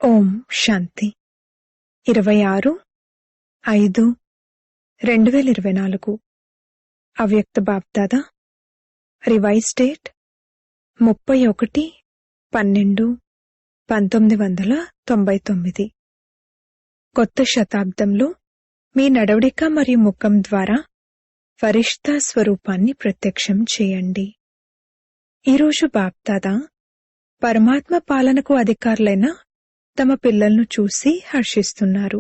ఓం శాంతి 26/5/2024 అవ్యక్త BapDada revise date 31/12/1999. కొత్త శతాబ్దంలో మీ నడవడిక మరియు ముఖం ద్వారా ఫరిష్తా స్వరూపాన్ని ప్రత్యక్షం చేయండి. ఈరోజు బాప్దాదా పరమాత్మ పాలనకు అధికారులైన తమ పిల్లలను చూసి హర్షిస్తున్నారు.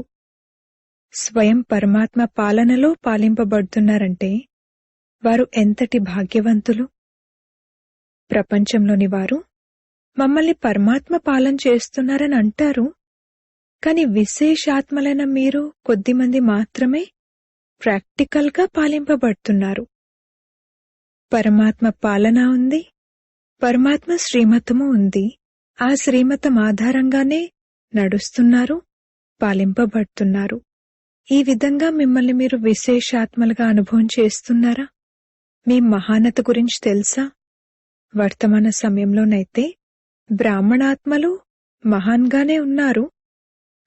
స్వయం పరమాత్మ పాలనలో పాలింపబడుతున్నారంటే వారు ఎంతటి భాగ్యవంతులు. ప్రపంచంలోని వారు మమ్మల్ని పరమాత్మ పాలన చేస్తున్నారని అంటారు, కాని విశేషాత్మలైన మీరు కొద్దిమంది మాత్రమే ప్రాక్టికల్గా పాలింపబడుతున్నారు. పరమాత్మ పాలన ఉంది, పరమాత్మ శ్రీమతము ఉంది. ఆ శ్రీమతం ఆధారంగానే నడుస్తున్నారు, పాలింపబడుతున్నారు. ఈ విధంగా మిమ్మల్ని మీరు విశేషాత్మలుగా అనుభవం చేస్తున్నారా? మీ మహానత గురించి తెలుసా? వర్తమాన సమయంలోనైతే బ్రాహ్మణాత్మలు మహాన్గానే ఉన్నారు,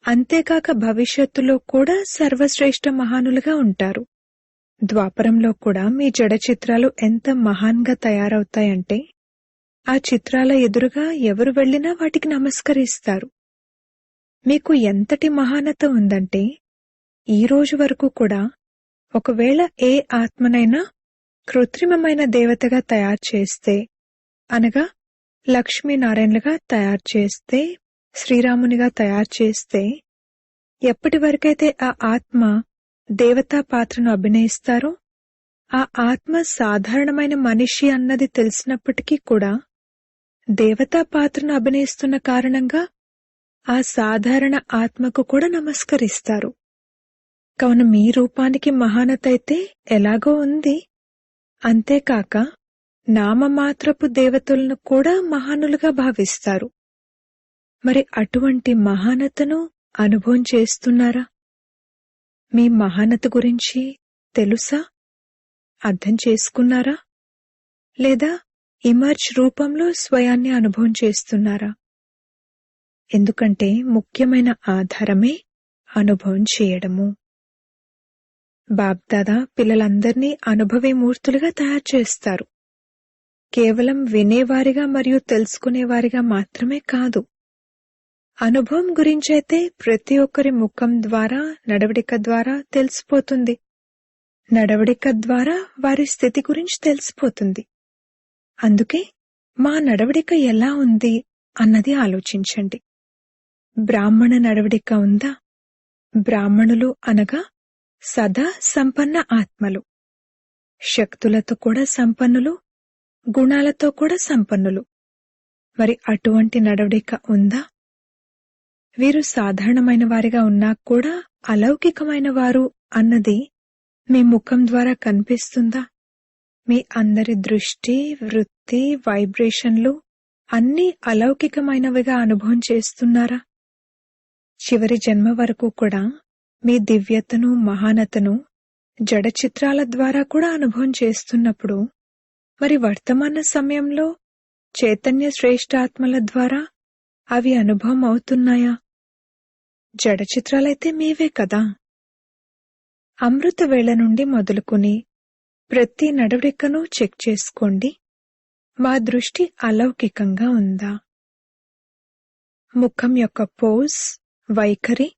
అంతేకాక భవిష్యత్తులో కూడా సర్వశ్రేష్ఠ మహానులుగా ఉంటారు. ద్వాపరంలో కూడా మీ జడ చిత్రాలు ఎంత మహాన్గా తయారవుతాయంటే ఆ చిత్రాల ఎదురుగా ఎవరు వెళ్లినా వాటికి నమస్కరిస్తారు. మీకు ఎంతటి మహానత ఉందంటే ఈ రోజు వరకు కూడా ఒకవేళ ఏ ఆత్మనైనా కృత్రిమమైన దేవతగా తయారు చేస్తే, అనగా లక్ష్మీనారాయణలుగా తయారు చేస్తే, శ్రీరామునిగా తయారు చేస్తే, ఎప్పటి వరకైతే ఆ ఆత్మ దేవతా పాత్రను అభినయిస్తారో ఆ ఆత్మ సాధారణమైన మనిషి అన్నది తెలిసినప్పటికీ కూడా దేవతా పాత్రను అభినయిస్తున్న కారణంగా ఆ సాధారణ ఆత్మకు కూడా నమస్కరిస్తారు. కావున మీ రూపానికి మహానత అయితే ఎలాగో ఉంది, అంతేకాక నామమాత్రపు దేవతలను కూడా మహానులుగా భావిస్తారు. మరి అటువంటి మహానతను అనుభవం చేస్తున్నారా? మీ మహానత గురించి తెలుసా? అర్థం చేసుకున్నారా? లేదా ఇమర్జ్ రూపంలో స్వయాన్ని అనుభవం చేస్తున్నారా? ఎందుకంటే ముఖ్యమైన ఆధారమే అనుభవం చేయడము. బాప్దాదా పిల్లలందర్నీ అనుభవమూర్తులుగా తయారు చేస్తారు. కేవలం వినేవారిగా మరియు తెలుసుకునేవారిగా మాత్రమే కాదు. అనుభవం గురించైతే ప్రతి ఒక్కరి ముఖం ద్వారా, నడవడిక ద్వారా తెలిసిపోతుంది. నడవడిక ద్వారా వారి స్థితి గురించి తెలిసిపోతుంది. అందుకే మా నడవడిక ఎలా ఉంది అన్నది ఆలోచించండి. బ్రాహ్మణ నడవడిక ఉందా? బ్రాహ్మణులు అనగా సదా సంపన్న ఆత్మలు, శక్తులతో కూడా సంపన్నులు, గుణాలతో కూడా సంపన్నులు. మరి అటువంటి నడవడిక ఉందా? వీరు సాధారణమైన వారిగా ఉన్నా కూడా అలౌకికమైన వారు అన్నది మీ ముఖం ద్వారా కనిపిస్తుందా? మీ అందరి దృష్టి, వృత్తి, వైబ్రేషన్లు అన్నీ అలౌకికమైనవిగా అనుభవం చేస్తున్నారా? చివరి జన్మ వరకు కూడా మీ దివ్యతను, మహానతను జడ చిత్రాల ద్వారా కూడా అనుభవం చేస్తున్నప్పుడు మరి వర్తమాన సమయంలో చైతన్య శ్రేష్ఠాత్మల ద్వారా అవి అనుభవం అవుతున్నాయా? జడ చిత్రాలైతే మీవే కదా. అమృత వేళ నుండి మొదలుకుని ప్రతి నడవడికను చెక్ చేసుకోండి. మా దృష్టి అలౌకికంగా ఉందా? ముఖం యొక్క పోజ్, వైఖరి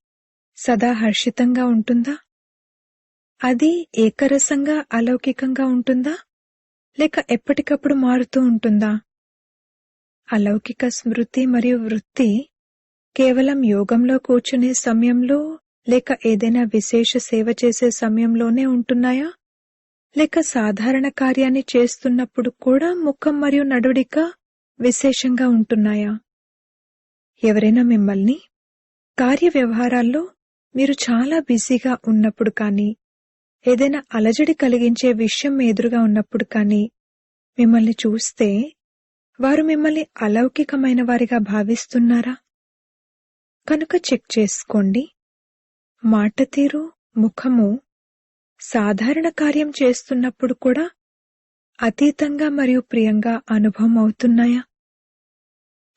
సదా హర్షితంగా ఉంటుందా? అది ఏకరసంగా అలౌకికంగా ఉంటుందా, లేక ఎప్పటికప్పుడు మారుతూ ఉంటుందా? అలౌకిక స్మృతి మరియు వృత్తి కేవలం యోగంలో కూర్చునే సమయంలో లేక ఏదైనా విశేష సేవ చేసే సమయంలోనే ఉంటున్నాయా, లేక సాధారణ కార్యాన్ని చేస్తున్నప్పుడు కూడా ముఖం మరియు నడవడిక విశేషంగా ఉంటున్నాయా? ఎవరైనా మిమ్మల్ని కార్య వ్యవహారాల్లో మీరు చాలా బిజీగా ఉన్నప్పుడు కానీ, ఏదైనా అలజడి కలిగించే విషయం ఎదురుగా ఉన్నప్పుడు కానీ మిమ్మల్ని చూస్తే వారు మిమ్మల్ని అలౌకికమైన వారిగా భావిస్తున్నారా? కనుక చెక్ చేసుకోండి. మాట తీరు, ముఖము సాధారణ కార్యం చేస్తున్నప్పుడు కూడా అతీతంగా మరియు ప్రియంగా అనుభవం అవుతున్నాయా?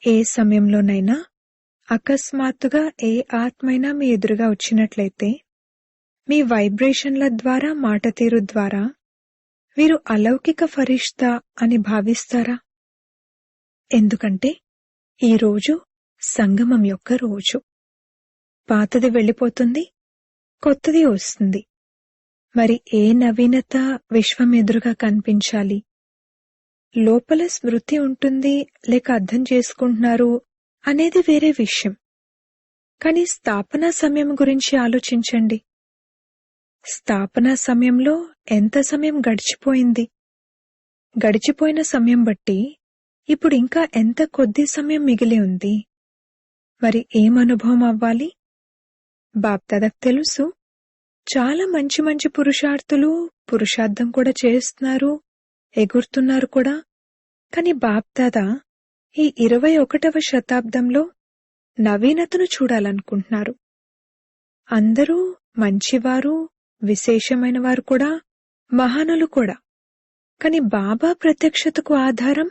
ఏ సమయంలోనైనా అకస్మాత్తుగా ఏ ఆత్మైనా మీ ఎదురుగా వచ్చినట్లయితే మీ వైబ్రేషన్ల ద్వారా, మాట తీరు ద్వారా వీరు అలౌకిక ఫరిష్తా అని భావిస్తారా? ఎందుకంటే ఈరోజు సంగమం యొక్క రోజు. పాతది వెళ్ళిపోతుంది, కొత్తది వస్తుంది. మరి ఏ నవీనత విశ్వం ఎదురుగా కనిపించాలి? లోపల స్మృతి ఉంటుంది లేక అర్థం చేసుకుంటున్నారు అనేది వేరే విషయం. కానీ స్థాపనా సమయం గురించి ఆలోచించండి. స్థాపనా సమయంలో ఎంత సమయం గడిచిపోయింది? గడిచిపోయిన సమయం బట్టి ఇప్పుడు ఇంకా ఎంత కొద్ది సమయం మిగిలి ఉంది. మరి ఏం అనుభవం అవ్వాలి? బాప్దాదాకు తెలుసు, చాలా మంచి మంచి పురుషార్థులు పురుషార్థం కూడా చేస్తున్నారు, ఎగురుతున్నారు కూడా. కాని బాప్దాదా ఈ 21వ శతాబ్దంలో నవీనతను చూడాలనుకుంటున్నారు. అందరూ మంచివారు, విశేషమైన వారు కూడా, మహానులు కూడా. కాని బాబా ప్రత్యక్షతకు ఆధారం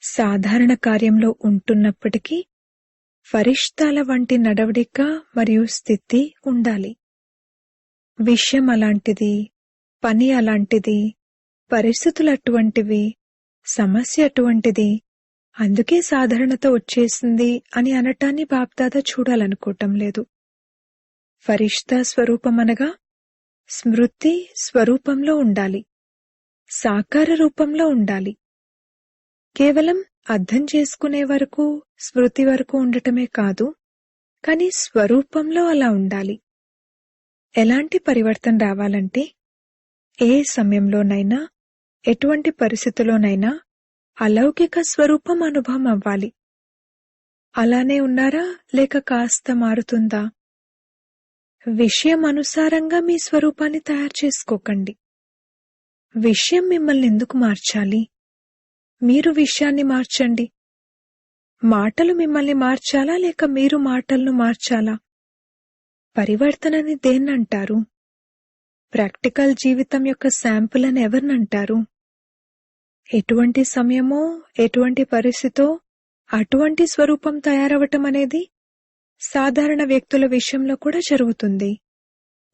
సాధారణ కార్యంలో ఉంటున్నప్పటికీ ఫరిష్తాల వంటి నడవడిక మరియు స్థితి ఉండాలి. విషయం అలాంటిది, పని అలాంటిది, పరిస్థితులు అటువంటివి, సమస్య అటువంటిది, అందుకే సాధారణత వచ్చేసింది అని అనటాన్ని బాప్దాదా చూడాలనుకోవటం లేదు. ఫరిష్తా స్వరూపమనగా స్మృతి స్వరూపంలో ఉండాలి, సాకార రూపంలో ఉండాలి. కేవలం అర్థం చేసుకునే వరకు, స్మృతి వరకు ఉండటమే కాదు, కాని స్వరూపంలో అలా ఉండాలి. ఎలాంటి పరివర్తన రావాలంటే ఏ సమయంలోనైనా, ఎటువంటి పరిస్థితిలోనైనా అలౌకిక స్వరూపం అనుభవం అవ్వాలి. అలానే ఉన్నారా లేక కాస్త మారుతుందా? విషయం అనుసారంగా మీ స్వరూపాన్ని తయారు చేసుకోకండి. విషయం మిమ్మల్ని ఎందుకు మార్చాలి? మీరు విషయాన్ని మార్చండి. మాటలు మిమ్మల్ని మార్చాలా లేక మీరు మాటలను మార్చాలా? పరివర్తనని దేన్నంటారు? ప్రాక్టికల్ జీవితం యొక్క శాంపుల్ అని ఎవరినంటారు? ఎటువంటి సమయమో, ఎటువంటి పరిస్థితో అటువంటి స్వరూపం తయారవటం అనేది సాధారణ వ్యక్తుల విషయంలో కూడా జరుగుతుంది.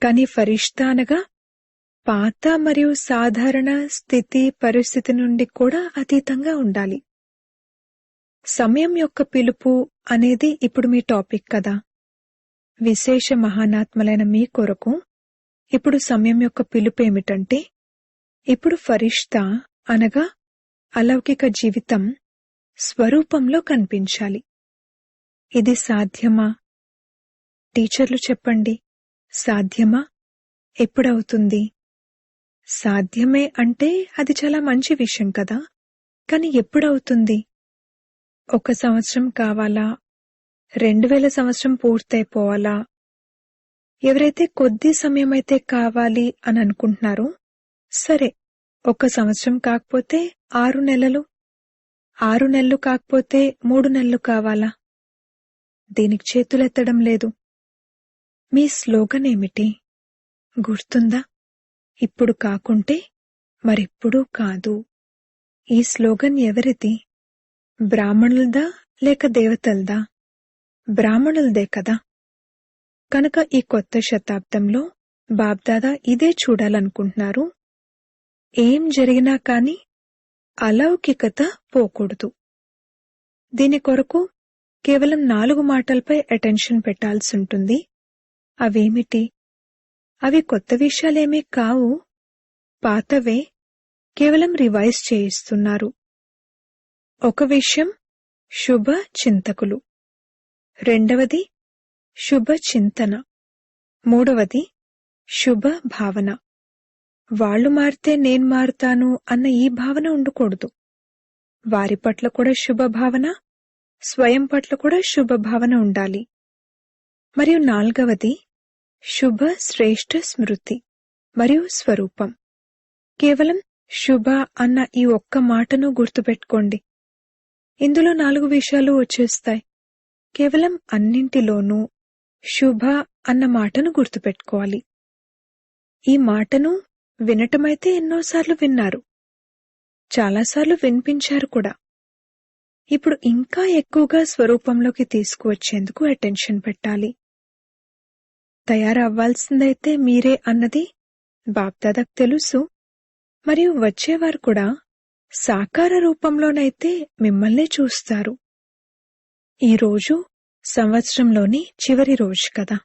కాని ఫరిష్తా అనగా పాత మరియు సాధారణ స్థితి, పరిస్థితి నుండి కూడా అతీతంగా ఉండాలి. సమయం యొక్క పిలుపు అనేది ఇప్పుడు మీ టాపిక్ కదా. విశేష మహానాత్మలైన మీ కొరకు ఇప్పుడు సమయం యొక్క పిలుపేమిటంటే, ఇప్పుడు ఫరిష్తా అనగా అలౌకిక జీవితం స్వరూపంలో కనిపించాలి. ఇది సాధ్యమా? టీచర్లు చెప్పండి, సాధ్యమా? ఎప్పుడవుతుంది? సాధ్యమే అంటే అది చాలా మంచి విషయం కదా. కాని ఎప్పుడవుతుంది? 1 సంవత్సరం కావాలా? 2000 సంవత్సరం పూర్తయిపోవాలా? ఎవరైతే కొద్ది సమయమైతే కావాలి అని అనుకుంటున్నారో, సరే 1 సంవత్సరం కాకపోతే 6 నెలలు, 6 నెలలు కాకపోతే 3 నెలలు కావాలా? దీనికి చేతులెత్తడం లేదు. మీ స్లోగన్ ఏమిటి? గుర్తుందా? ఇప్పుడు కాకుంటే మరెప్పుడూ కాదు. ఈ స్లోగన్ ఎవరిది? బ్రాహ్మణులదా లేక దేవతలదా? బ్రాహ్మణులదే కదా. కనుక ఈ కొత్త శతాబ్దంలో బాబ్దాదా ఇదే చూడాలనుకుంటున్నారు. ఏం జరిగినా కాని అలౌకికత పోకూడదు. దీని కొరకు కేవలం 4 మాటలపై అటెన్షన్ పెట్టాల్సుంటుంది. అవేమిటి? అవి కొత్త విషయాలేమీ కావు, పాతవే, కేవలం రివైజ్ చేయిస్తున్నారు. ఒక విషయం శుభ చింతకులు, రెండవది శుభ చింతన, మూడవది శుభ భావన. వాళ్లు మారితే నేను మారుతాను అన్న ఈ భావన ఉండకూడదు. వారి పట్ల కూడా శుభ భావన, స్వయం పట్ల కూడా శుభ భావన ఉండాలి. మరియు 4వది శుభ శ్రేష్ఠ స్మృతి మరియు స్వరూపం. కేవలం శుభ అన్న ఈ ఒక్క మాటను గుర్తుపెట్టుకోండి. ఇందులో 4 విషయాలు వచ్చేస్తాయి. కేవలం అన్నింటిలోనూ శుభ అన్న మాటను గుర్తుపెట్టుకోవాలి. ఈ మాటను వినటమైతే ఎన్నోసార్లు విన్నారు, చాలాసార్లు వినిపించారు కూడా. ఇప్పుడు ఇంకా ఎక్కువగా స్వరూపంలోకి తీసుకువచ్చేందుకు అటెన్షన్ పెట్టాలి. తయారవ్వాల్సిందైతే మీరే అన్నది బాప్దాదాకు తెలుసు. మరియు వచ్చేవారు కూడా సాకార రూపంలోనైతే మిమ్మల్నే చూస్తారు. ఈరోజు సంవత్సరంలోని చివరి రోజు కదా.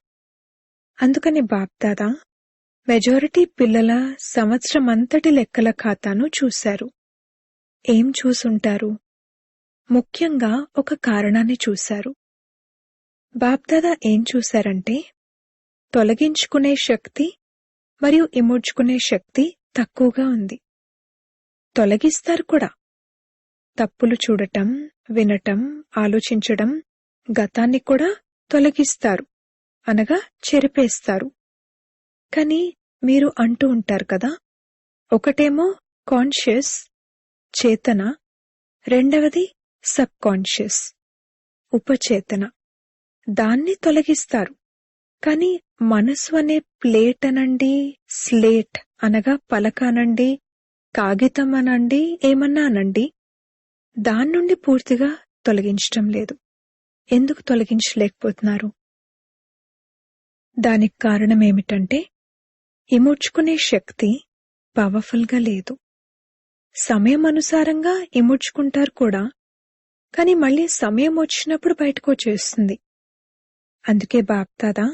అందుకని బాప్దాదా మెజారిటీ పిల్లల సంవత్సరమంతటి లెక్కల ఖాతాను చూశారు. ఏం చూసుంటారు? ముఖ్యంగా ఒక కారణాన్ని చూశారు. బాప్దాదా ఏం చూశారంటే తొలగించుకునే శక్తి మరియు ఇముడ్చుకునే శక్తి తక్కువగా ఉంది. తొలగిస్తారు కూడా. తప్పులు చూడటం, వినటం, ఆలోచించడం, గతాన్ని కూడా తొలగిస్తారు, అనగా చెరిపేస్తారు. కాని మీరు అంటూ ఉంటారు కదా, ఒకటేమో కాన్షియస్ చేతన, రెండవది సబ్ కాన్షియస్ ఉపచేతన. దాన్ని తొలగిస్తారు. కాని మనసు అనే ప్లేట్ అనండి, స్లేట్ అనగా పలక అనండి, కాగితం అనండి, ఏమన్నా అనండి, దాన్నుండి పూర్తిగా తొలగించటం లేదు. ఎందుకు తొలగించలేకపోతున్నారు? దానికి కారణమేమిటంటే ఇముడ్చుకునే శక్తి పవర్ఫుల్గా లేదు. సమయం అనుసారంగా ఇముడ్చుకుంటారు కూడా, కాని మళ్ళీ సమయం వచ్చినప్పుడు బయటకొచ్చేస్తుంది. అందుకే బాప్దాదా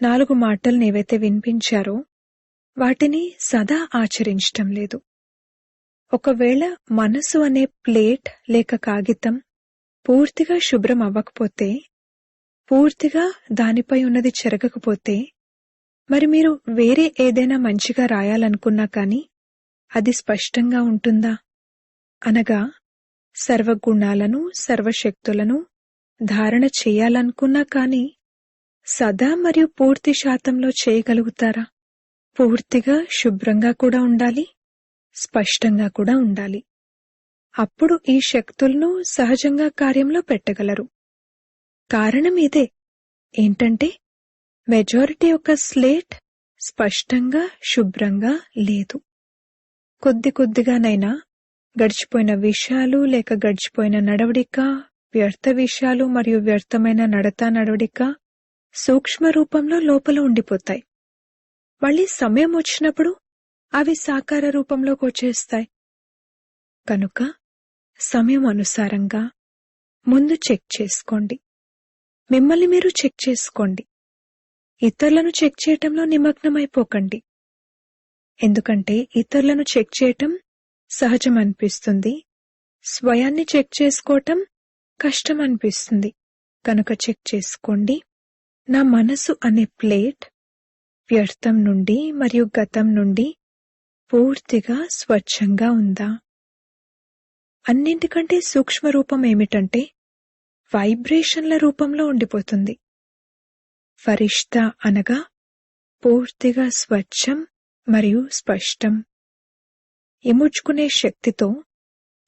4 మాటలను ఏవైతే వినిపించారో వాటిని సదా ఆచరించటం లేదు. ఒకవేళ మనసు అనే ప్లేట్ లేక కాగితం పూర్తిగా శుభ్రం అవ్వకపోతే, పూర్తిగా దానిపై ఉన్నది చెరగకపోతే, మరి మీరు వేరే ఏదైనా మంచిగా రాయాలనుకున్నా కాని అది స్పష్టంగా ఉంటుందా? అనగా సర్వగుణాలను, సర్వశక్తులను ధారణ చేయాలనుకున్నా కాని సదా మరియు పూర్తి శాతంలో చేయగలుగుతారా? పూర్తిగా శుభ్రంగా కూడా ఉండాలి, స్పష్టంగా కూడా ఉండాలి. అప్పుడు ఈ శక్తులను సహజంగా కార్యంలో పెట్టగలరు. కారణం ఇదే. ఏంటంటే మెజారిటీ యొక్క స్లేట్ స్పష్టంగా శుభ్రంగా లేదు. కొద్దిగానైనా గడిచిపోయిన విషయాలు లేక గడిచిపోయిన నడవడిక, వ్యర్థ విషయాలు మరియు వ్యర్థమైన నడవడిక సూక్ష్మ రూపంలో లోపల ఉండిపోతాయి. మళ్ళీ సమయం వచ్చినప్పుడు అవి సాకార రూపంలోకి వచ్చేస్తాయి. కనుక సమయం అనుసారంగా ముందు చెక్ చేసుకోండి. మిమ్మల్ని మీరు చెక్ చేసుకోండి. ఇతరులను చెక్ చేయటంలో నిమగ్నమైపోకండి. ఎందుకంటే ఇతరులను చెక్ చేయటం సహజం అనిపిస్తుంది, స్వయాన్ని చెక్ చేసుకోవటం కష్టం అనిపిస్తుంది. కనుక చెక్ చేసుకోండి, నా మనసు అనే ప్లేట్ వ్యర్థం నుండి మరియు గతం నుండి పూర్తిగా స్వచ్ఛంగా ఉందా? అన్నింటికంటే సూక్ష్మ రూపం ఏమిటంటే వైబ్రేషన్ల రూపంలో ఉండిపోతుంది. ఫరిష్తా అనగా పూర్తిగా స్వచ్ఛం మరియు స్పష్టం. ఇముడ్చుకునే శక్తితో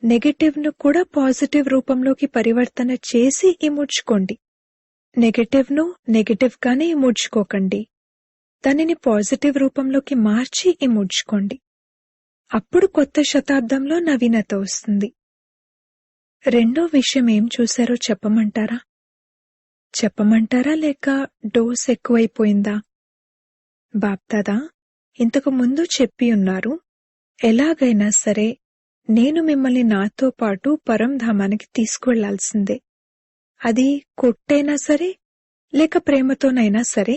నెగటివ్ను కూడా పాజిటివ్ రూపంలోకి పరివర్తన చేసి ఇముడ్చుకోండి. నెగటివ్ను నెగటివ్గానే ఇముడ్చుకోకండి, దానిని పాజిటివ్ రూపంలోకి మార్చి ఇముడ్చుకోండి. అప్పుడు కొత్త శతాబ్దంలో నవీనత వస్తుంది. రెండో విషయం ఏం చూశారో చెప్పమంటారా లేక డోస్ ఎక్కువైపోయిందా? బాప్దాదా ఇంతకు ముందు చెప్పి ఉన్నారు, ఎలాగైనా సరే నేను మిమ్మల్ని నాతో పాటు పరంధామానికి తీసుకువెళ్లాల్సిందే. అది కొట్టైనా సరే లేక ప్రేమతోనైనా సరే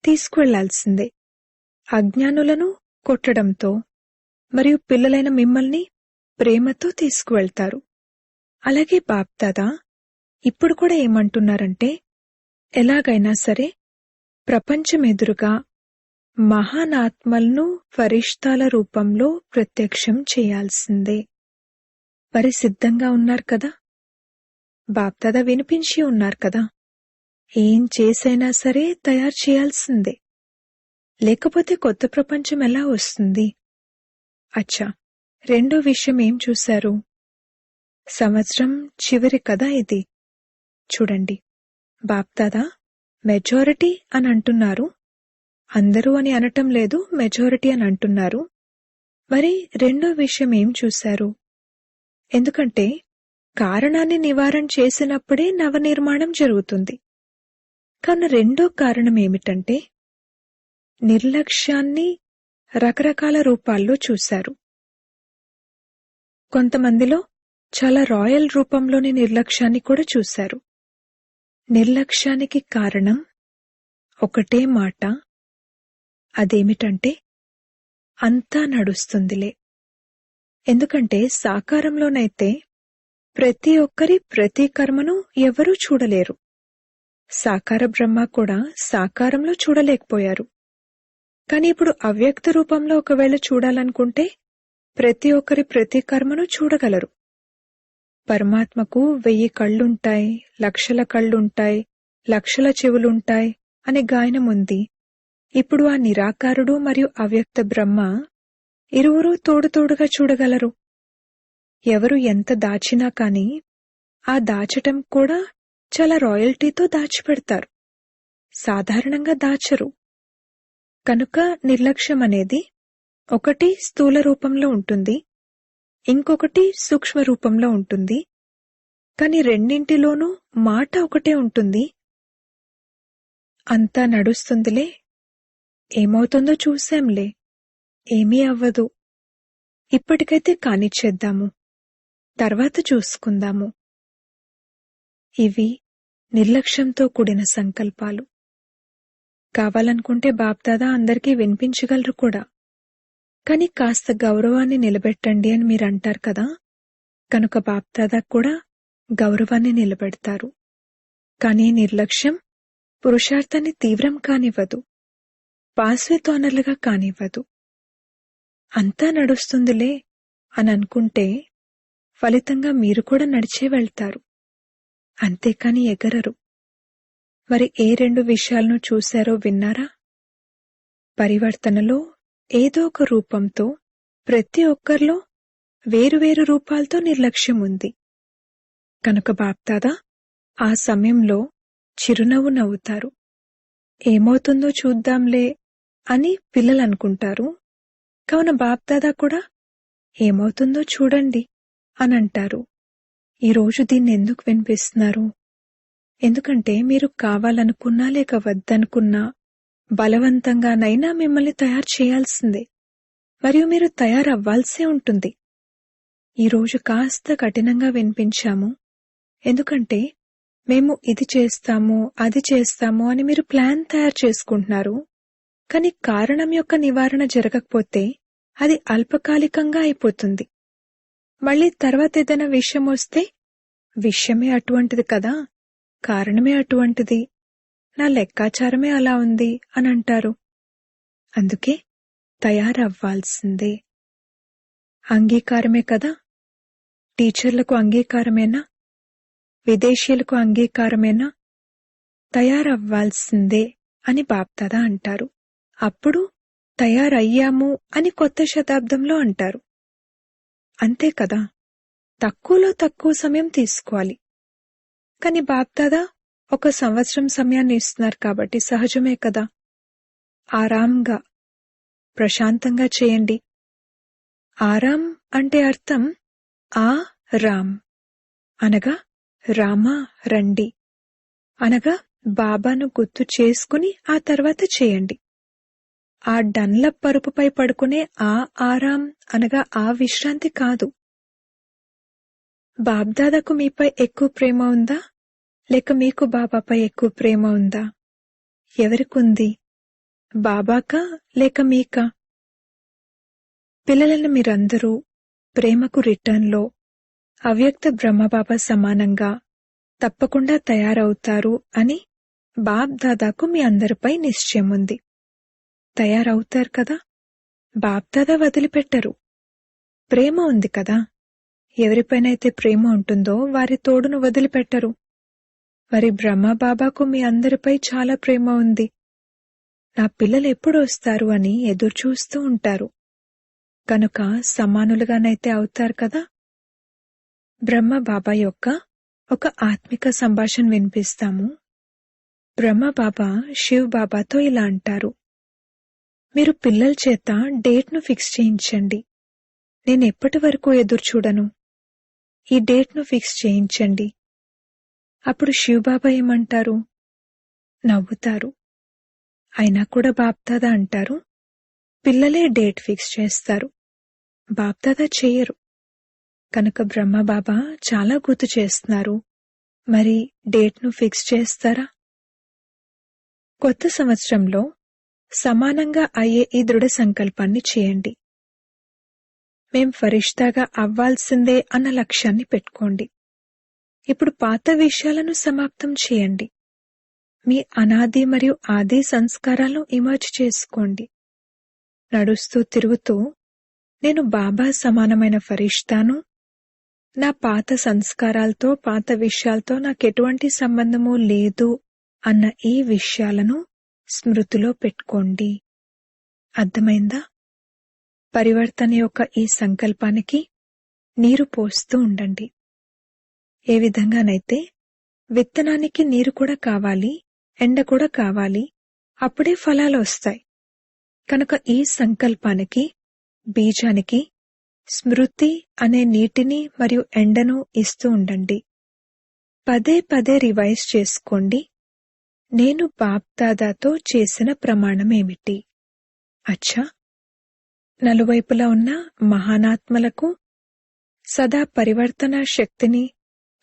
తీసుకువెళ్లాల్సిందే. అజ్ఞానులను కొట్టడంతో మరియు పిల్లలైన మిమ్మల్ని ప్రేమతో తీసుకువెళ్తారు. అలాగే బాప్దాదా ఇప్పుడు కూడా ఏమంటున్నారంటే ఎలాగైనా సరే ప్రపంచమెదురుగా మహానాత్మలను ఫరిష్తాల రూపంలో ప్రత్యక్షం చేయాల్సిందే. మరి సిద్ధంగా ఉన్నారు కదా? బాప్దాదా వినిపించి ఉన్నారు కదా, ఏం చేసైనా సరే తయారు చేయాల్సిందే, లేకపోతే కొత్త ప్రపంచం ఎలా వస్తుంది? అచ్చా, రెండో విషయం ఏం చూశారు? సంవత్సరం చివరి కదా ఇది. చూడండి, బాప్దాదా మెజారిటీ అని అంటున్నారు, అందరూ అని అనటం లేదు, మెజారిటీ అని అంటున్నారు. మరి రెండో విషయం ఏం చూశారు? ఎందుకంటే కారణాన్ని నివారణ చేసినప్పుడే నవనిర్మాణం జరుగుతుంది. కావున రెండో కారణం ఏమిటంటే నిర్లక్ష్యాన్ని రకరకాల రూపాల్లో చూశారు. కొంతమందిలో చాలా రాయల్ రూపంలోని నిర్లక్ష్యాన్ని కూడా చూశారు. నిర్లక్ష్యానికి కారణం ఒకటే మాట, అదేమిటంటే అంతా నడుస్తుందిలే. ఎందుకంటే సాకారంలోనైతే ప్రతి ఒక్కరి ప్రతి కర్మను ఎవరూ చూడలేరు. సాకార బ్రహ్మ కూడా సాకారంలో చూడలేకపోయారు. కాని ఇప్పుడు అవ్యక్త రూపంలో ఒకవేళ చూడాలనుకుంటే ప్రతి ఒక్కరి ప్రతి కర్మను చూడగలరు. పరమాత్మకు 1000 కళ్ళుంటాయి, లక్షల కళ్ళుంటాయి, లక్షల చెవులుంటాయి అనే గాయనం ఉంది. ఇప్పుడు ఆ నిరాకారుడు మరియు అవ్యక్త బ్రహ్మ ఇరువురూ తోడుతోడుగా చూడగలరు. ఎవరు ఎంత దాచినా కాని ఆ దాచటం కూడా చాలా రాయల్టీతో దాచిపెడతారు, సాధారణంగా దాచరు. కనుక నిర్లక్ష్యం అనేది ఒకటి స్థూల రూపంలో ఉంటుంది, ఇంకొకటి సూక్ష్మ రూపంలో ఉంటుంది. కాని రెండింటిలోనూ మాట ఒకటే ఉంటుంది, అంతా నడుస్తుందిలే, ఏమవుతుందో చూశాంలే, ఏమీ అవ్వదు, ఇప్పటికైతే కానిచ్చేద్దాము, తర్వాత చూసుకుందాము. ఇవి నిర్లక్ష్యంతో కూడిన సంకల్పాలు. కావాలనుకుంటే బాప్దాదా అందరికీ వినిపించగలరు కూడా. కాని కాస్త గౌరవాన్ని నిలబెట్టండి అని మీరంటారు కదా, కనుక బాప్దాదా కూడా గౌరవాన్ని నిలబెడతారు. కాని నిర్లక్ష్యం పురుషార్థాన్ని తీవ్రం కానివ్వదు, పాస్వితోనర్లుగా కానివ్వదు. అంతా నడుస్తుందిలే అని అనుకుంటే ఫలితంగా మీరు కూడా నడిచే వెళ్తారు, అంతేకాని ఎగరరు. మరి ఏ 2 విషయాలను చూశారో విన్నారా? పరివర్తనలో ఏదో ఒక రూపంతో, ప్రతి ఒక్కరిలో వేరువేరు రూపాలతో నిర్లక్ష్యం ఉంది. కనుక బాప్దాదా ఆ సమయంలో చిరునవ్వు నవ్వుతారు. ఏమవుతుందో చూద్దాంలే అని పిల్లలు అనుకుంటారు. కావున బాప్దాదా కూడా ఏమవుతుందో చూడండి అని అంటారు. ఈరోజు దీన్ని ఎందుకు వినిపిస్తున్నారు? ఎందుకంటే మీరు కావాలనుకున్నా లేక వద్దనుకున్నా బలవంతంగానైనా మిమ్మల్ని తయారు చేయాల్సిందే, మరియు మీరు తయారవ్వాల్సే ఉంటుంది. ఈరోజు కాస్త కఠినంగా వినిపించాము, ఎందుకంటే మేము ఇది చేస్తాము అది చేస్తాము అని మీరు ప్లాన్ తయారు చేసుకుంటున్నారు. కాని కారణం యొక్క నివారణ జరగకపోతే అది అల్పకాలికంగా అయిపోతుంది. మళ్ళీ తర్వాత ఏదైనా విషయం వస్తే విషయమే అటువంటిది కదా, కారణమే అటువంటిది, నా లెక్కాచారమే అలా ఉంది అని అంటారు. అందుకే తయారవ్వాల్సిందే. అంగీకారమే కదా, టీచర్లకు అంగీకారమేనా, విదేశీయులకు అంగీకారమేనా? తయారవ్వాల్సిందే అని బాప్దాదా అంటారు. అప్పుడు తయారయ్యాము అని కొత్త శతాబ్దంలో అంటారు. అంతే కదా, తక్కువలో తక్కువ సమయం తీసుకోవాలి. కాని బాప్దాదా 1 సంవత్సరం సమయాన్ని ఇస్తున్నారు కాబట్టి సహజమే కదా. ఆరాంగా ప్రశాంతంగా చేయండి. ఆరాం అంటే అర్థం ఆ రామ్ అనగా రామా రండి అనగా బాబాను గుర్తు చేసుకుని ఆ తర్వాత చేయండి. ఆ డన్లప్ పరుపుపై పడుకునే ఆ ఆరాం అనగా ఆ విశ్రాంతి కాదు. బాబ్దాదాకు మీపై ఎక్కువ ప్రేమ ఉందా, లేక మీకు బాబాపై ఎక్కువ ప్రేమ ఉందా? ఎవరికుంది, బాబాకా లేక మీకా? పిల్లలను మీరందరూ ప్రేమకు రిటర్న్లో అవ్యక్త బ్రహ్మబాబా సమానంగా తప్పకుండా తయారవుతారు అని బాబ్దాదాకు మీ అందరిపై నిశ్చయం ఉంది. తయారవుతారు కదా. బాబ్దాదా వదిలిపెట్టరు. ప్రేమ ఉంది కదా, ఎవరిపైనైతే ప్రేమ ఉంటుందో వారి తోడును వదిలిపెట్టరు. మరి బ్రహ్మబాబాకు మీ అందరిపై చాలా ప్రేమ ఉంది. నా పిల్లలు ఎప్పుడు వస్తారు అని ఎదురుచూస్తూ ఉంటారు. కనుక సమానులుగానైతే అవుతారు కదా. బ్రహ్మబాబా యొక్క ఒక ఆత్మిక సంభాషణ వినిపిస్తాము. బ్రహ్మబాబా శివ్ బాబాతో ఇలా అంటారు, మీరు పిల్లల చేత డేట్ను ఫిక్స్ చేయించండి. నేనెప్పటి వరకు ఎదురు చూడను. ఈ డేట్ను ఫిక్స్ చేయించండి. అప్పుడు శివబాబా ఏమంటారు? నవ్వుతారు. అయినా కూడా బాప్దాదా అంటారు, పిల్లలే డేట్ ఫిక్స్ చేస్తారు, బాప్దాదా చెయ్యరు. కనుక బ్రహ్మబాబా చాలా గుర్తు చేస్తున్నారు, మరి డేట్ను ఫిక్స్ చేస్తారా? కొత్త సంవత్సరంలో సమానంగా అయ్యే ఈ దృఢ సంకల్పాన్ని చేయండి. మేం ఫరిష్తాగా అవ్వాల్సిందే అన్న లక్ష్యాన్ని పెట్టుకోండి. ఇప్పుడు పాత విషయాలను సమాప్తం చేయండి. మీ అనాది మరియు ఆది సంస్కారాలను ఇమర్జ్ చేసుకోండి. నడుస్తూ తిరుగుతూ నేను బాబా సమానమైన ఫరిష్తాను, నా పాత సంస్కారాలతో పాత విషయాలతో నాకెటువంటి సంబంధమూ లేదు అన్న ఈ విషయాలను స్మృతిలో పెట్టుకోండి. అర్థమైందా? పరివర్తన యొక్క ఈ సంకల్పానికి నీరు పోస్తూ ఉండండి. ఏ విధంగానైతే విత్తనానికి నీరు కూడా కావాలి, ఎండ కూడా కావాలి, అప్పుడే ఫలాలు వస్తాయి. కనుక ఈ సంకల్పానికి, బీజానికి స్మృతి అనే నీటిని మరియు ఎండను ఇస్తూ ఉండండి. పదే పదే రివైజ్ చేసుకోండి. నేను బాప్దాదాతో చేసిన ప్రమాణమేమిటి? అచ్చా, నలువైపులా ఉన్న మహానాత్మలకు, సదా పరివర్తన శక్తిని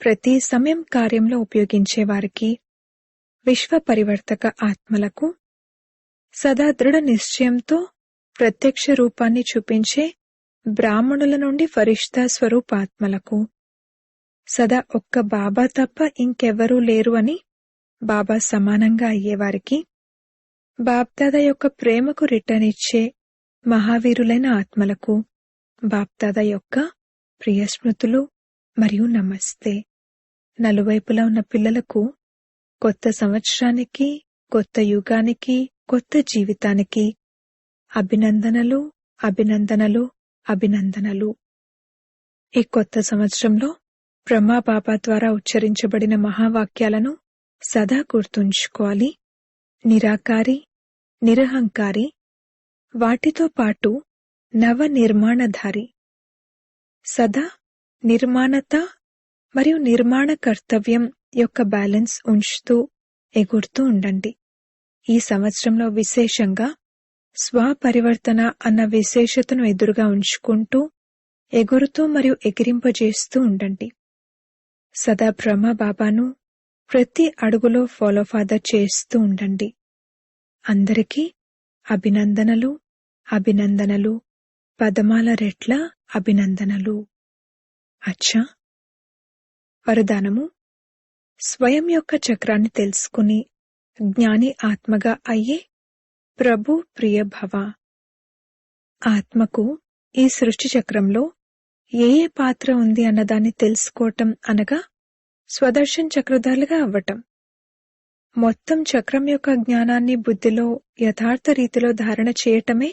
ప్రతి సమయం కార్యంలో ఉపయోగించేవారికి, విశ్వ పరివర్తక ఆత్మలకు, సదా దృఢ నిశ్చయంతో ప్రత్యక్ష రూపాన్ని చూపించే బ్రాహ్మణుల నుండి ఫరిష్తా స్వరూపాత్మలకు, సదా ఒక్క బాబా తప్ప ఇంకెవ్వరూ లేరు అని బాబా సమానంగా అయ్యేవారికి, బాప్దాదా యొక్క ప్రేమకు రిటర్న్ ఇచ్చే మహావీరులైన ఆత్మలకు బాప్దాదా యొక్క ప్రియ స్మృతులు మరియు నమస్తే. నలువైపులా ఉన్న పిల్లలకు కొత్త సంవత్సరానికి, కొత్త యుగానికి, కొత్త జీవితానికి అభినందనలు, అభినందనలు, అభినందనలు. ఈ కొత్త సంవత్సరంలో బ్రహ్మబాబా ద్వారా ఉచ్చరించబడిన మహావాక్యాలను సదా గుర్తుంచుకోవాలి. నిరాకారి, నిరహంకారి, వాటితో పాటు నవ నిర్మాణధారి. సదా నిర్మాణత మరియు నిర్మాణ కర్తవ్యం యొక్క బ్యాలెన్స్ ఉంచుతూ ఎగురుతూ ఉండండి. ఈ సంవత్సరంలో విశేషంగా స్వపరివర్తన అన్న విశేషతను ఎదురుగా ఉంచుకుంటూ ఎగురుతూ మరియు ఎగిరింపజేస్తూ ఉండండి. సదా బ్రహ్మబాబాను ప్రతి అడుగులో ఫాలో ఫాదర్ చేస్తూ ఉండండి. అందరికీ అభినందనలు, అభినందనలు, పదమాల రెట్ల అభినందనలు. అచ్చా, వరదానము: స్వయం యొక్క చక్రాన్ని తెలుసుకుని జ్ఞాని ఆత్మగా అయ్యే ప్రభు ప్రియ భవ. ఆత్మకు ఈ సృష్టి చక్రంలో ఏ ఏ పాత్ర ఉంది అన్నదాన్ని తెలుసుకోవటం అనగా స్వదర్శన్ చక్రధారులుగా అవ్వటం. మొత్తం చక్రం యొక్క జ్ఞానాన్ని బుద్ధిలో యథార్థ రీతిలో ధారణ చేయటమే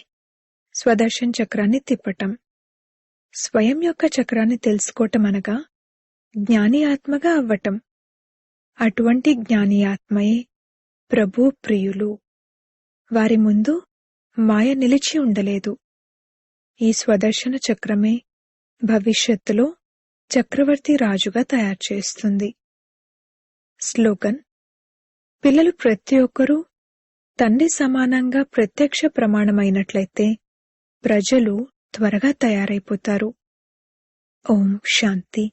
స్వదర్శన్ చక్రాన్ని తిప్పటం. స్వయం యొక్క చక్రాన్ని తెలుసుకోవటం అనగా జ్ఞాని ఆత్మగా అవ్వటం. అటువంటి జ్ఞాని ఆత్మయే ప్రభు ప్రియులు. వారి ముందు మాయ నిలిచి ఉండలేదు. ఈ స్వదర్శన చక్రమే భవిష్యత్తులో చక్రవర్తి రాజుగా తయారు చేస్తుంది. స్లోగన్: పిల్లలు ప్రతి ఒక్కరూ తండ్రి సమానంగా ప్రత్యక్ష ప్రమాణమైనట్లయితే ప్రజలు త్వరగా తయారైపోతారు. ఓం శాంతి.